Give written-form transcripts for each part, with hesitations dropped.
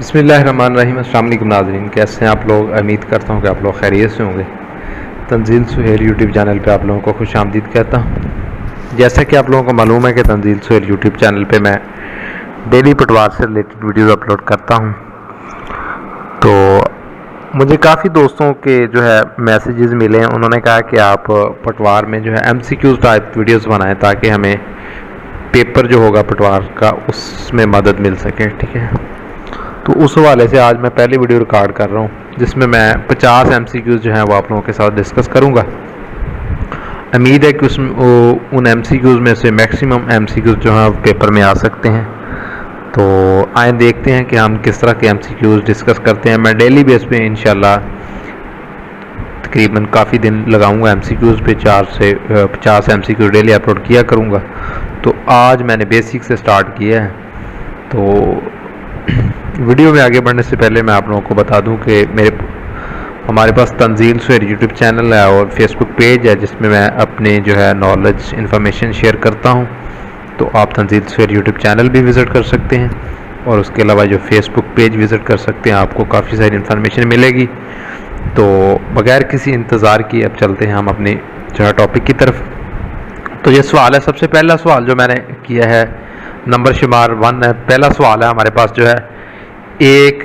बिस्मिल्लाहिर्रहमानिर्रहीम। अस्सलाम वालेकुम नाज़रीन, कैसे हैं आप लोग। उम्मीद करता हूँ कि आप लोग खैरियत से होंगे। तंजील सुहेल यूट्यूब चैनल पे आप लोगों को खुश आमदीद कहता हूँ। जैसा कि आप लोगों को मालूम है कि तंजील सुहेल यूट्यूब चैनल पे मैं डेली पटवार से रिलेटेड वीडियोज़ अपलोड करता हूँ। तो मुझे काफ़ी दोस्तों के जो है मैसेजेस मिले हैं, उन्होंने कहा कि आप पटवार में जो है MCQs टाइप वीडियोज़ बनाएँ ताकि हमें पेपर जो होगा पटवार का उसमें मदद मिल सके। ठीक है, तो उस हवाले से आज मैं पहली वीडियो रिकॉर्ड कर रहा हूँ जिसमें मैं 50 MCQs जो हैं वो आप लोगों के साथ डिस्कस करूँगा। उम्मीद है कि उसमें उन MCQs में से मैक्सिमम MCQs जो हैं पेपर में आ सकते हैं। तो आए देखते हैं कि हम किस तरह के MCQs डिस्कस करते हैं। मैं डेली बेस पे इंशाल्लाह तकरीबन काफ़ी दिन लगाऊंगा MCQs पे, 4 से 50 MCQ डेली अपलोड किया करूँगा। तो आज मैंने बेसिक से स्टार्ट किया है। तो वीडियो में आगे बढ़ने से पहले मैं आप लोगों को बता दूं कि हमारे पास तंजील सुहेल यूट्यूब चैनल है और फेसबुक पेज है जिसमें मैं अपने जो है नॉलेज इन्फॉर्मेशन शेयर करता हूं। तो आप तंजील सुहेल यूट्यूब चैनल भी विज़िट कर सकते हैं और उसके अलावा जो फेसबुक पेज विज़िट कर सकते हैं, आपको काफ़ी सारी इन्फॉर्मेशन मिलेगी। तो बगैर किसी इंतज़ार की अब चलते हैं हम अपने जो है टॉपिक की तरफ। तो ये सवाल है, सबसे पहला सवाल जो मैंने किया है नंबर शुमार 1 है। पहला सवाल है हमारे पास जो है, एक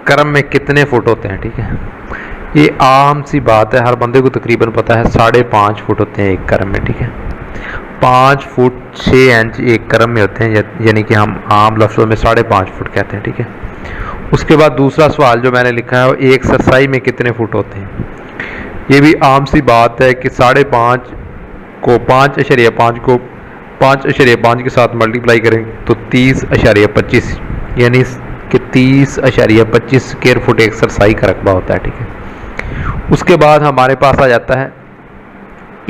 क्रम में कितने फुट होते हैं। ठीक है, ये आम सी बात है, हर बंदे को तकरीबन पता है 5.5 फुट होते हैं एक क्रम में। ठीक है, 5 फुट 6 इंच एक क्रम में होते हैं, यानी कि हम आम लफ्ज़ों में 5.5 फुट कहते हैं। ठीक है, उसके बाद दूसरा सवाल जो मैंने लिखा है, एक सरसाई में कितने फुट होते हैं। ये भी आम सी बात है कि 5.5 को 5.5 को 5.5 के साथ मल्टीप्लाई करें तो 30.25 यानी कि 30.25 स्क्वायर फुट एक सरसाई का रकबा होता है। ठीक है, उसके बाद हमारे पास आ जाता है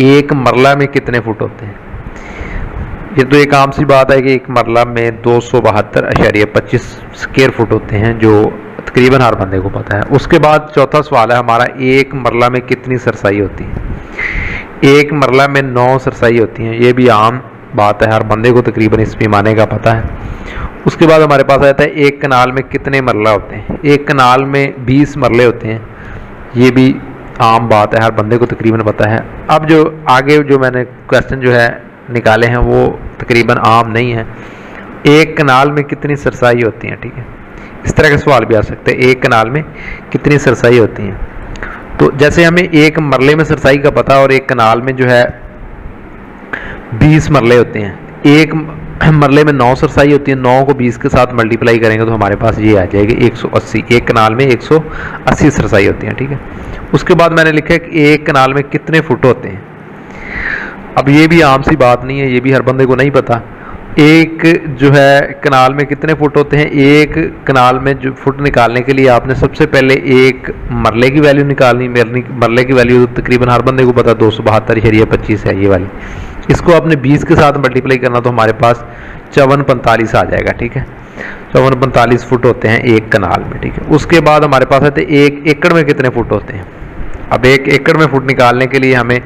एक मरला में कितने फुट होते हैं। ये तो एक आम सी बात है कि एक मरला में 272.25 स्क्वायर फुट होते हैं, जो तकरीबन हर बंदे को पता है। उसके बाद चौथा सवाल है हमारा, एक मरला में कितनी सरसाई होती है। एक मरला में 9 सरसाई होती हैं, ये भी आम बात है, हर बंदे को तकरीबन इस पैमाने का पता है। उसके बाद हमारे पास आ जाता है एक कनाल में कितने मरला होते हैं। एक कनाल में 20 मरले होते हैं, ये भी आम बात है, हर बंदे को तकरीबन पता है। अब जो आगे जो मैंने क्वेश्चन जो है निकाले हैं वो तकरीबन आम नहीं है। एक कनाल में कितनी सरसाई होती हैं। ठीक है, इस तरह के सवाल भी आ सकते हैं, एक कनाल में कितनी सरसाई होती हैं। तो जैसे हमें एक मरले में सरसाई का पता और एक कनाल में जो है 20 मरले होते हैं, एक मरले में 9 सरसाई होती है, 9 को 20 के साथ मल्टीप्लाई करेंगे तो हमारे पास ये आ जाएगी 180। एक कनाल में 180 सरसाई होती है। ठीक है, उसके बाद मैंने लिखा है कि एक कनाल में कितने फुट होते हैं। अब ये भी आम सी बात नहीं है, ये भी हर बंदे को नहीं पता। एक जो है कनाल में कितने फुट होते हैं, एक कनाल में जो फुट निकालने के लिए आपने सबसे पहले एक मरले की वैल्यू निकालनी। मरले की वैल्यू तकरीबन हर बंदे को पता 272.25 है ये वाली। इसको आपने 20 के साथ मल्टीप्लाई करना तो हमारे पास 5445 आ जाएगा। ठीक है, 5445 फुट होते हैं एक कनाल में। ठीक है, उसके बाद हमारे पास आते हैं एक एकड़ में कितने फुट होते हैं। अब एक एकड़ में फुट निकालने के लिए हमें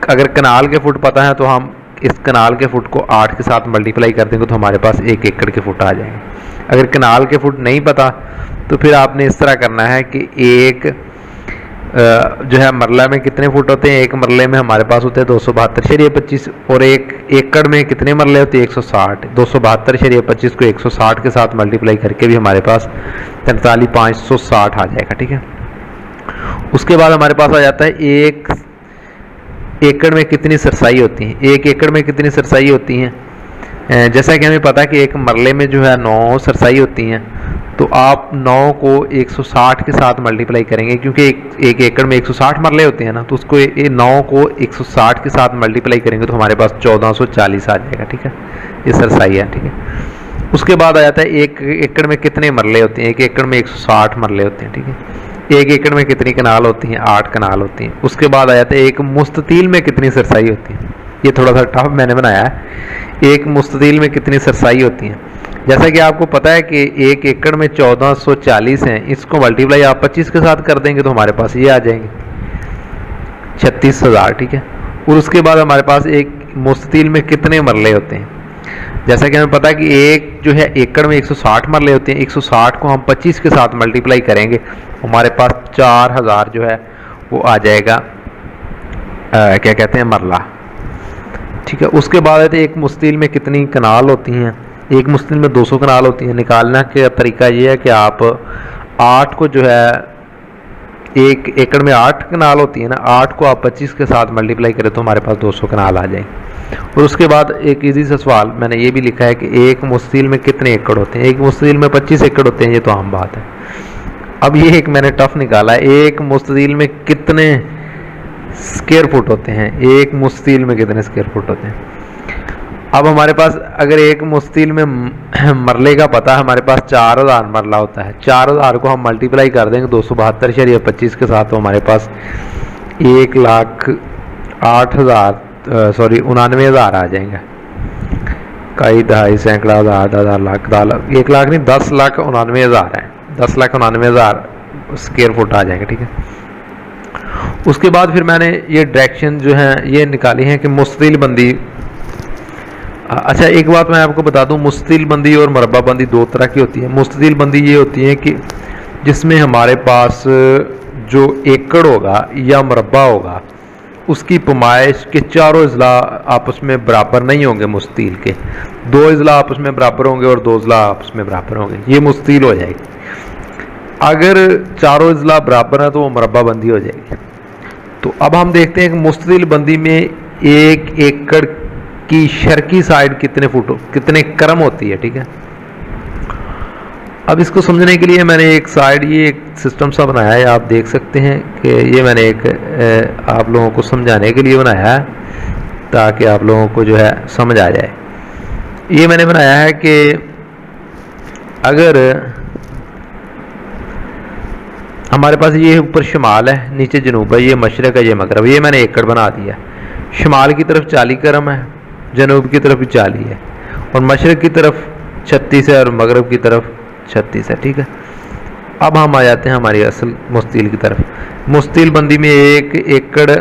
अगर कनाल के फुट पता है तो हम इस कनाल के फुट को 8 के साथ मल्टीप्लाई कर देंगे तो हमारे पास 1 एकड़ के फुट आ जाएंगे। अगर कनाल के फुट नहीं पता तो फिर आपने इस तरह करना है कि एक जो है मरला में कितने फुट होते हैं। एक मरले में हमारे पास होते हैं 272.25 और एक एकड़ में कितने मरले होते हैं 160। 272.25 को 160 के साथ मल्टीप्लाई करके भी हमारे पास 43,560 आ जाएगा। ठीक है, उसके बाद हमारे पास आ जाता है एक एकड़ में कितनी सरसाई होती है। एक एकड़ में कितनी सरसाई होती हैं, जैसा कि हमें पता है कि एक मरले में जो है 9 सरसाई होती हैं, तो आप 9 को 160 के साथ मल्टीप्लाई करेंगे क्योंकि एक एकड़ में 160 मरले होते हैं ना, तो उसको 9 को 160 के साथ मल्टीप्लाई करेंगे तो हमारे पास 1440 आ जाएगा। ठीक है, ये सरसाई है। ठीक है, उसके बाद आ जाता है एक एकड़ में कितने मरले होते हैं। एक एकड़ में 160 मरले होते हैं। ठीक है, एक एकड़ में कितनी कनाल होती हैं, 8 कनाल होती हैं। उसके बाद आ जाता है एक मुस्ततील में कितनी सरसाई होती है। ये थोड़ा सा टफ मैंने बनाया है, एक मुस्ततील में कितनी सरसाई होती हैं। जैसा कि आपको पता है कि एक एकड़ में 1440 हैं, इसको मल्टीप्लाई आप 25 के साथ कर देंगे तो हमारे पास ये आ जाएंगे 36,000। ठीक है, और उसके बाद हमारे पास एक मुस्ततील में कितने मरले होते हैं। जैसा कि हमें पता है कि एक जो है एकड़ में 160 मरले होते हैं, 160 को हम 25 के साथ मल्टीप्लाई करेंगे, हमारे पास 4000 जो है वो आ जाएगा क्या कहते हैं मरला। ठीक है, उसके बाद एक मुस्तिल में कितनी कनाल होती हैं? एक मुस्तिल में 200 कनाल होती हैं। निकालना का तरीका ये है कि आप 8 को जो है, एक एकड़ में 8 कनाल होती है ना, 8 को आप 25 के साथ मल्टीप्लाई करें तो हमारे पास 200 कनाल आ जाएंगे। और उसके बाद एक इजी सा सवाल मैंने ये भी लिखा है कि एक मुस्तिल में कितने एकड़ होते हैं? एक मुस्तिल में 25 एकड़ होते हैं, ये तो आम बात है। अब ये एक मैंने टफ निकाला है, एक मुस्तिल में कितने स्क्वायर फुट होते हैं? एक मुस्तिल में कितने स्क्वायर फुट होते हैं? अब हमारे पास अगर एक मुस्तिल में मरले का पता, हमारे पास 4000 मरला होता है, 4000 को हम मल्टीप्लाई कर देंगे 272.25 के साथ, तो हमारे पास 1,08,000 आ जाएंगे। कई दहाई सैकड़ा हज़ार 10,000 लाख 1 लाख नहीं 10,99,000 है, 10,99,000 स्क्वायर फुट आ जाएंगे। ठीक है, उसके बाद फिर मैंने ये डायरेक्शन जो है ये निकाली है कि मुस्तिल बंदी। अच्छा, एक बात मैं आपको बता दूं, मुस्तिल बंदी और मरबा बंदी दो तरह की होती है। मुस्तिल बंदी ये होती है कि जिसमें हमारे पास जो एकड़ होगा या मरबा होगा उसकी पैमाइश के चारों अजला आपस में बराबर नहीं होंगे। मुस्तिल के 2 अजला आपस में बराबर होंगे और 2 अजला आपस में बराबर होंगे, ये मुस्तिल हो जाएगी। अगर चारों अजला बराबर है तो वो मरबा बंदी हो जाएगी। तो अब हम देखते हैं कि मुस्तिल बंदी में 1 एकड़ की शर्की साइड कितने क्रम होती है। ठीक है, अब इसको समझने के लिए मैंने एक साइड ये एक सिस्टम सा बनाया है, आप देख सकते हैं कि ये मैंने एक आप लोगों को समझाने के लिए बनाया है ताकि आप लोगों को जो है समझ आ जाए। ये मैंने बनाया है कि अगर हमारे पास ये ऊपर शुमाल है, नीचे जनूब है, ये मशरक है, ये मगरब, ये मैंने एकड़ बना दिया। शुमाल की तरफ 40 क्रम है, जनूब की तरफ भी 40 है, और मशरक की तरफ 36 है और मगरब की तरफ 36 है। ठीक है, अब हम आ जाते हैं हमारी असल मुस्तिल की तरफ। मुस्तिल बंदी में 1 एकड़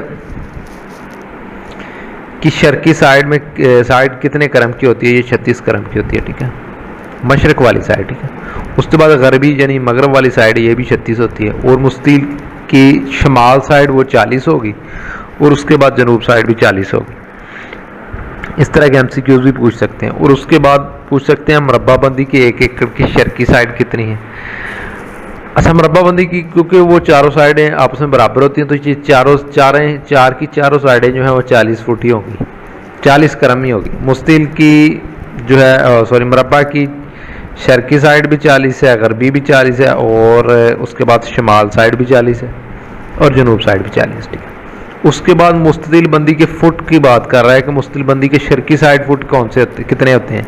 की शर्की साइड कितने क्रम की होती है? ये 36 क्रम की होती है। ठीक है, मशरक वाली साइड। ठीक है, उसके बाद गरबी यानी मगरब वाली साइड ये भी 36 होती है, और मुस्तिल की शमाल साइड वो 40 होगी, और उसके बाद जनूब साइड भी 40 होगी। इस तरह के MCQs भी पूछ सकते हैं। और उसके बाद पूछ सकते हैं मरबा बंदी की 1 एकड़ की शर्की साइड कितनी है? अच्छा, मरबा बंदी की क्योंकि वो चारों साइडें आपस में बराबर होती हैं तो ये चार की चारों साइडें जो हैं वो 40 फुट ही होंगी, 40 क्रम ही होगी। मुस्तिल की जो है मरबा की शर्की साइड भी 40 है, गरबी भी 40 है, और उसके बाद शमाल साइड भी 40 है, और जनूब साइड भी 40। ठीक है, उसके बाद मुस्तिल बंदी के फुट की बात कर रहा है कि मुस्तिल बंदी के शर्की साइड फुट कितने होते हैं?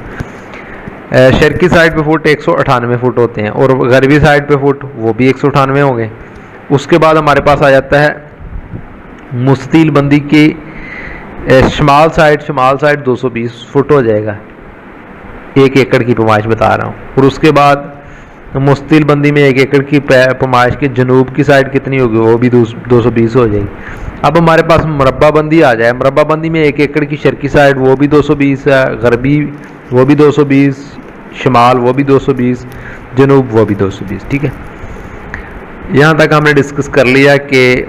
शर्की साइड पे फुट 198 फुट होते हैं, और गरबी साइड पे फुट वो भी 198 होंगे। उसके बाद हमारे पास आ जाता है मुस्तिल बंदी की शमाल साइड 220 फुट हो जाएगा, 1 एकड़ की पैमाइश बता रहा हूँ। और उसके बाद मुस्तिल बंदी में 1 एकड़ की पैमाइश की जनूब की साइड कितनी होगी? वो भी 220 हो जाएगी। अब हमारे पास मरबा बंदी आ जाए। मरबा बंदी में 1 एकड़ की शर्की साइड वो भी 220 है, गरबी वो भी 220, शमाल वो भी 220, जनूब वो भी 220। ठीक है, यहाँ तक हमने डिस्कस कर लिया कि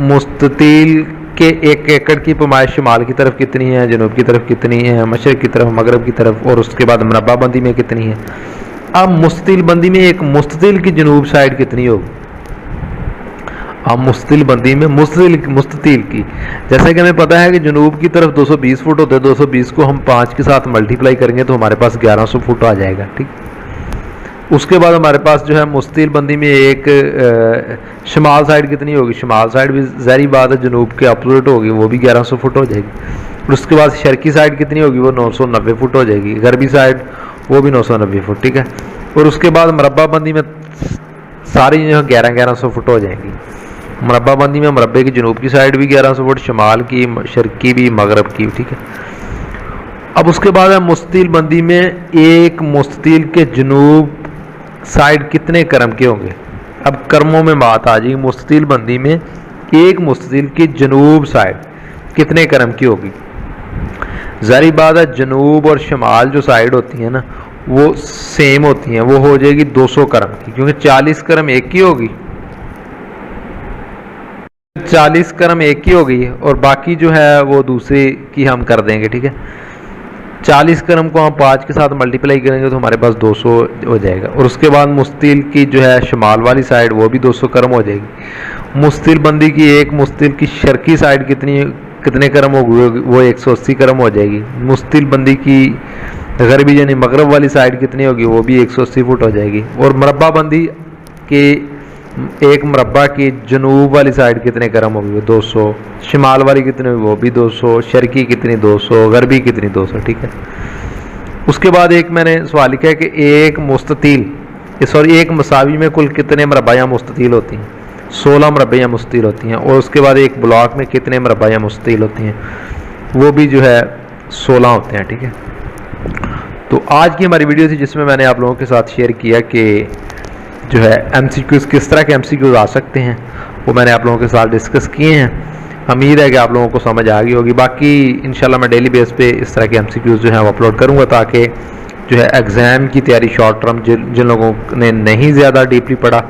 मुस्तिल के 1 एकड़ की पैमाइश शुमाल की तरफ कितनी है, जनूब की तरफ कितनी है, मशरक की तरफ, मगरब की तरफ, और उसके बाद मरबा बंदी में कितनी है। अब मुस्तिल बंदी में एक मुस्तिल की जनूब साइड कितनी होगी? अब मुस्तिल बंदी में मुस्तिल की, जैसे कि हमें पता है कि जनूब की तरफ 220 फुट होते हैं, 220 को हम 5 के साथ मल्टीप्लाई करेंगे तो हमारे पास 1100 फुट आ जाएगा। ठीक, उसके बाद हमारे पास जो है मुस्तिल बंदी में एक शमाल साइड कितनी होगी? शमाल साइड भी ज़ाहिर बात है जनूब के अपोजिट होगी, वो भी 1100 फुट हो जाएगी। उसके बाद शर्की साइड कितनी होगी? वो 990 फुट हो जाएगी। गरबी साइड वो भी 990 फुट। ठीक है, और उसके बाद मरबा बंदी में सारी जो है 1100 फुट हो जाएंगी। मरबा बंदी में मरबे की जनूब की साइड भी 1100 फुट, शमाल की, शर्की भी, मगरब की। ठीक है, अब उसके बाद है मुस्तिल बंदी में एक मुस्तिल के जनूब साइड कितने क्रम के होंगे? अब क्रमों में बात आ जाएगी। मुस्तिल बंदी में एक मुस्तिल की जनूब साइड कितने क्रम की होगी? ज़ाहिर बात है जनूब और शमाल जो साइड होती है ना वो सेम होती हैं, वो हो जाएगी 200 करम की, क्योंकि 40 करम एक ही होगी, 40 करम एक ही होगी और बाकी जो है वो दूसरी की हम कर देंगे। ठीक है, 40 करम को हम 5 के साथ मल्टीप्लाई करेंगे तो हमारे पास 200 हो जाएगा। और उसके बाद मुस्तिल की जो है शमाल वाली साइड वो भी 200 करम हो जाएगी। मुस्तिल बंदी की एक मुस्तिल की शर्की साइड कितने करम होगी, वो 180 करम हो जाएगी। मुस्तिल बंदी की गरबी यानी मगरब वाली साइड कितनी होगी, वो भी 180 फुट हो जाएगी। और मरबा बंदी के एक मरबा की जनूब वाली साइड कितने करम होगी, वो 200। शिमाल वाली कितनी होगी, वो भी 200। शर्की कितनी, 200। गरबी कितनी, 200। ठीक है, उसके बाद एक मैंने सवाल लिखा है कि एक मुस्ततील सॉरी एक मसावी में कुल कितने मरबा या मुस्ततील होती हैं। 16 मरबे या मुस्ततील होती हैं। और उसके बाद एक ब्लॉक में कितने मरबा या मुस्ततील होती हैं, वो भी जो है 16 होते हैं। ठीक है, तो आज की हमारी वीडियो थी जिसमें मैंने आप लोगों के साथ शेयर किया कि जो है MCQs किस तरह के MCQs आ सकते हैं, वो मैंने आप लोगों के साथ डिस्कस किए हैं। उम्मीद है कि आप लोगों को समझ आ गई होगी। बाकी इंशाल्लाह मैं डेली बेस पे इस तरह के MCQs जो है वो अपलोड करूँगा ताकि जो है एग्ज़ाम की तैयारी शॉर्ट टर्म जिन लोगों ने नहीं ज़्यादा डीपली पढ़ा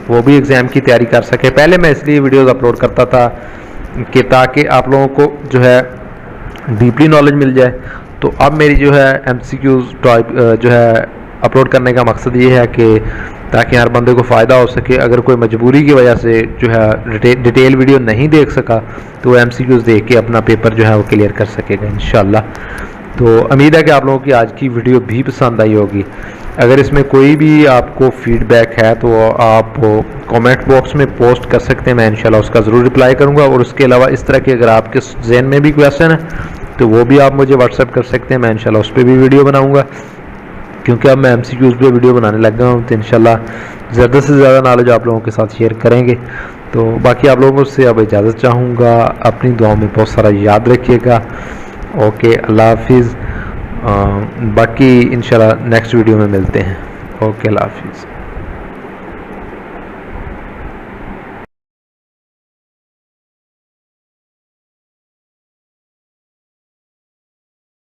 वो भी एग्ज़ाम की तैयारी कर सके। पहले मैं इसलिए वीडियोज़ अपलोड करता था कि ताकि आप लोगों को जो है डीपली नॉलेज मिल जाए। तो अब मेरी जो है MCQs टाइप जो है अपलोड करने का मकसद ये है कि ताकि हर बंदे को फ़ायदा हो सके। अगर कोई मजबूरी की वजह से जो है डिटेल वीडियो नहीं देख सका तो वो MCQs देख के अपना पेपर जो है वो क्लियर कर सकेगा इंशाल्लाह। तो उम्मीद है कि आप लोगों की आज की वीडियो भी पसंद आई होगी। अगर इसमें कोई भी आपको फीडबैक है तो आप कमेंट बॉक्स में पोस्ट कर सकते हैं, मैं इंशाल्लाह उसका ज़रूर रिप्लाई करूँगा। और उसके अलावा इस तरह के अगर आपके जहन में भी क्वेश्चन है तो वो भी आप मुझे व्हाट्सएप कर सकते हैं, मैं इंशाल्लाह उस पर भी वीडियो बनाऊँगा। क्योंकि अब मैं MCQs पे वीडियो बनाने लग गया हूँ तो इंशाल्लाह ज़्यादा से ज़्यादा नॉलेज आप लोगों के साथ शेयर करेंगे। तो बाकी आप लोगों से अब इजाज़त चाहूँगा। अपनी दुआओं में बहुत सारा याद रखिएगा। ओके, अल्लाह हाफिज़। बाकी इंशाल्लाह नेक्स्ट वीडियो में मिलते हैं। ओके, अल्लाह हाफिज़।